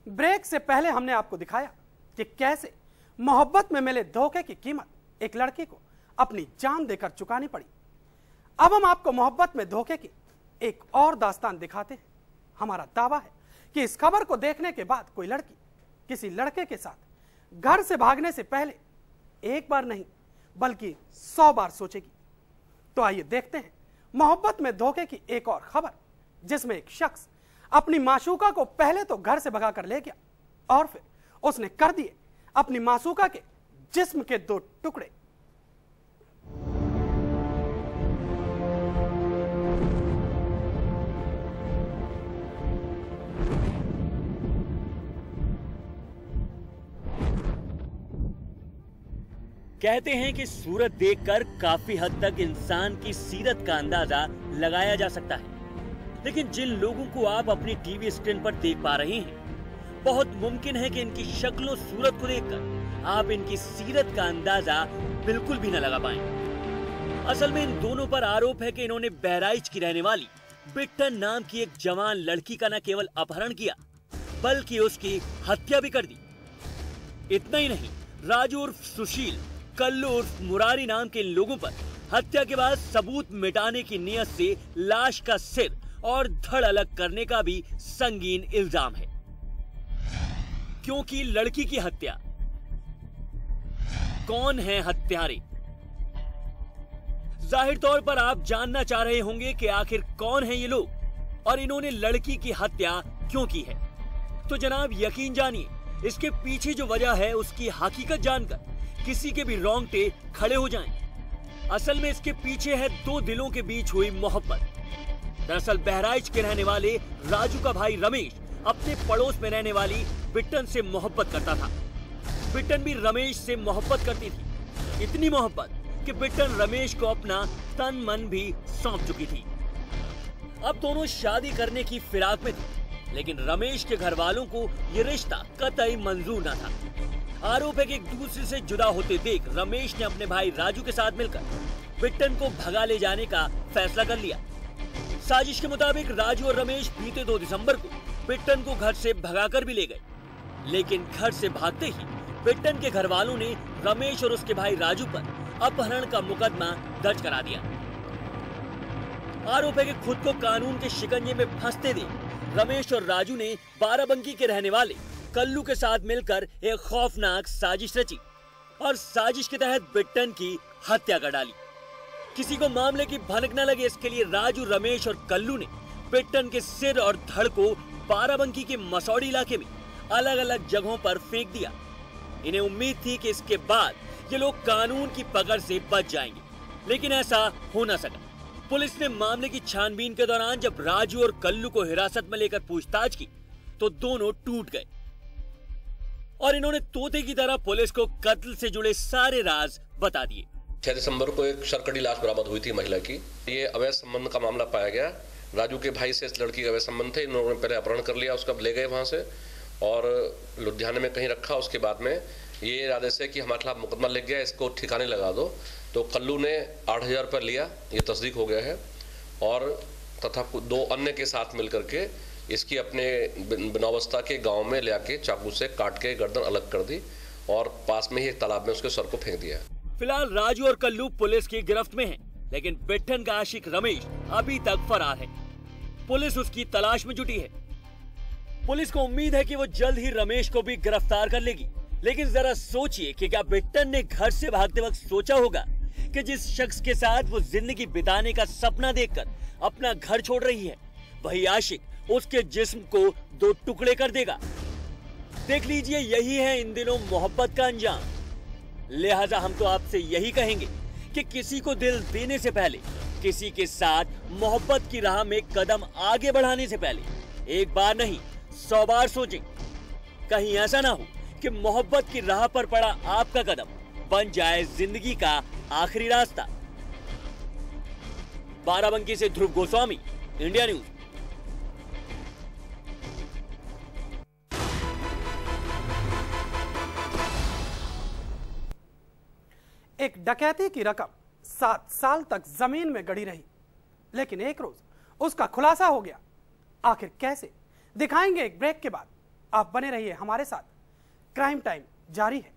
Break से पहले हमने आपको दिखाया कि कैसे मोहब्बत में मिले धोखे की कीमत एक लड़की को अपनी जान देकर चुकानी पड़ी। अब हम आपको मोहब्बत में धोखे की एक और दास्तान दिखाते हैं। हमारा दावा है कि इस खबर को देखने के बाद कोई लड़की किसी लड़के के साथ घर से भागने से पहले एक बार नहीं बल्कि 100 बार सोचेगी। तो आइए देखते हैं मोहब्बत में धोखे की एक और खबर, जिसमें एक शख्स अपनी माशूका को पहले तो घर से भगा कर ले गया और फिर उसने कर दिए अपनी माशूका के जिस्म के 2 टुकड़े। कहते हैं कि सूरत देखकर काफी हद तक इंसान की सीरत का अंदाजा लगाया जा सकता है, लेकिन जिन लोगों को आप अपनी टीवी स्क्रीन पर देख पा रहे हैं, बहुत मुमकिन है कि इनकी शक्लों सूरत को देखकर आप इनकी सीरत का अंदाजा बिल्कुल भी न लगा पाएं। असल में इन दोनों पर आरोप है कि इन्होंने बहराइच की रहने वाली बिट्टन नाम की एक जवान लड़की का न केवल अपहरण किया बल्कि उसकी हत्या भी कर दी। इतना ही नहीं, राजू उर्फ सुशील, कल्लू उर्फ मुरारी नाम के इन लोगों पर हत्या के बाद सबूत मिटाने की नीयत से लाश का सिर और धड़ अलग करने का भी संगीन इल्जाम है। क्योंकि लड़की की हत्या, कौन है हत्यारे? जाहिर तौर पर आप जानना चाह रहे होंगे कि आखिर कौन है ये लोग और इन्होंने लड़की की हत्या क्यों की है। तो जनाब यकीन जानिए, इसके पीछे जो वजह है उसकी हकीकत जानकर किसी के भी रोंगटे खड़े हो जाएं। असल में इसके पीछे है 2 दिलों के बीच हुई मोहब्बत। दरअसल बहराइच के रहने वाले राजू का भाई रमेश अपने पड़ोस में रहने वाली बिट्टन से मोहब्बत करता था। बिट्टन भी रमेश से मोहब्बत करती थी, इतनी मोहब्बत कि बिट्टन रमेश को अपना तन मन भी सौंप चुकी थी। अब दोनों शादी करने की फिराक में थे, लेकिन रमेश के घर वालों को यह रिश्ता कतई मंजूर न था। आरोप है कि एक दूसरे से जुदा होते देख रमेश ने अपने भाई राजू के साथ मिलकर बिट्टन को भगा ले जाने का फैसला कर लिया। साजिश के मुताबिक राजू और रमेश बीते 2 दिसंबर को बिट्टन को घर से भगाकर भी ले गए, लेकिन घर से भागते ही बिट्टन के घर वालों ने रमेश और उसके भाई राजू पर अपहरण का मुकदमा दर्ज करा दिया। आरोप है कि खुद को कानून के शिकंजे में फंसते देख रमेश और राजू ने बाराबंकी के रहने वाले कल्लू के साथ मिलकर एक खौफनाक साजिश रची और साजिश के तहत बिट्टन की हत्या कर डाली। किसी को मामले की भनक न लगे, इसके लिए राजू, रमेश और कल्लू ने बिट्टन के सिर और धड़ को बाराबंकी के मसौड़ी इलाके में अलग अलग जगहों पर फेंक दिया। इन्हें उम्मीद थी कि इसके बाद ये लोग कानून की पकड़ से बच जाएंगे, लेकिन ऐसा हो न सका। पुलिस ने मामले की छानबीन के दौरान जब राजू और कल्लू को हिरासत में लेकर पूछताछ की तो दोनों टूट गए और इन्होंने तोते की तरह पुलिस को कत्ल से जुड़े सारे राज बता दिए। 6 दिसंबर को एक शरकड़ी लाश बरामद हुई थी महिला की। ये अवैध संबंध का मामला पाया गया। राजू के भाई से इस लड़की का अवैध संबंध थे। इन्होंने पहले अपहरण कर लिया, उसका ले गए वहां से और लुधियाना में कहीं रखा। उसके बाद में ये इरादे से कि हमारे खिलाफ मुकदमा लग गया, इसको ठिकाने लगा दो। तो कल्लू ने 8,000 रुपये लिया, ये तस्दीक हो गया है, और तथा 2 अन्य के साथ मिलकर के इसकी अपने बिनावस्था के गांव में ले आके चाकू से काट के गर्दन अलग कर दी और पास में ही एक तालाब में उसके सर को फेंक दिया। फिलहाल राजू और कल्लू पुलिस की गिरफ्त में हैं, लेकिन बिट्टन का आशिक रमेश अभी तक फरार है। पुलिस उसकी तलाश में जुटी है। पुलिस को उम्मीद है कि वो जल्द ही रमेश को भी गिरफ्तार कर लेगी, लेकिन जरा सोचिए कि क्या बिट्टन ने घर से भागते वक्त सोचा होगा कि जिस शख्स के साथ वो जिंदगी बिताने का सपना देखकर अपना घर छोड़ रही है, वही आशिक उसके जिस्म को 2 टुकड़े कर देगा। देख लीजिए, यही है इन दिनों मोहब्बत का अंजाम। लिहाजा हम तो आपसे यही कहेंगे कि किसी को दिल देने से पहले, किसी के साथ मोहब्बत की राह में कदम आगे बढ़ाने से पहले एक बार नहीं 100 बार सोचें। कहीं ऐसा ना हो कि मोहब्बत की राह पर पड़ा आपका कदम बन जाए जिंदगी का आखिरी रास्ता। बाराबंकी से ध्रुव गोस्वामी, इंडिया न्यूज। एक डकैती की रकम 7 साल तक जमीन में गड़ी रही, लेकिन एक रोज उसका खुलासा हो गया। आखिर कैसे, दिखाएंगे एक ब्रेक के बाद। आप बने रहिए हमारे साथ। क्राइम टाइम जारी है।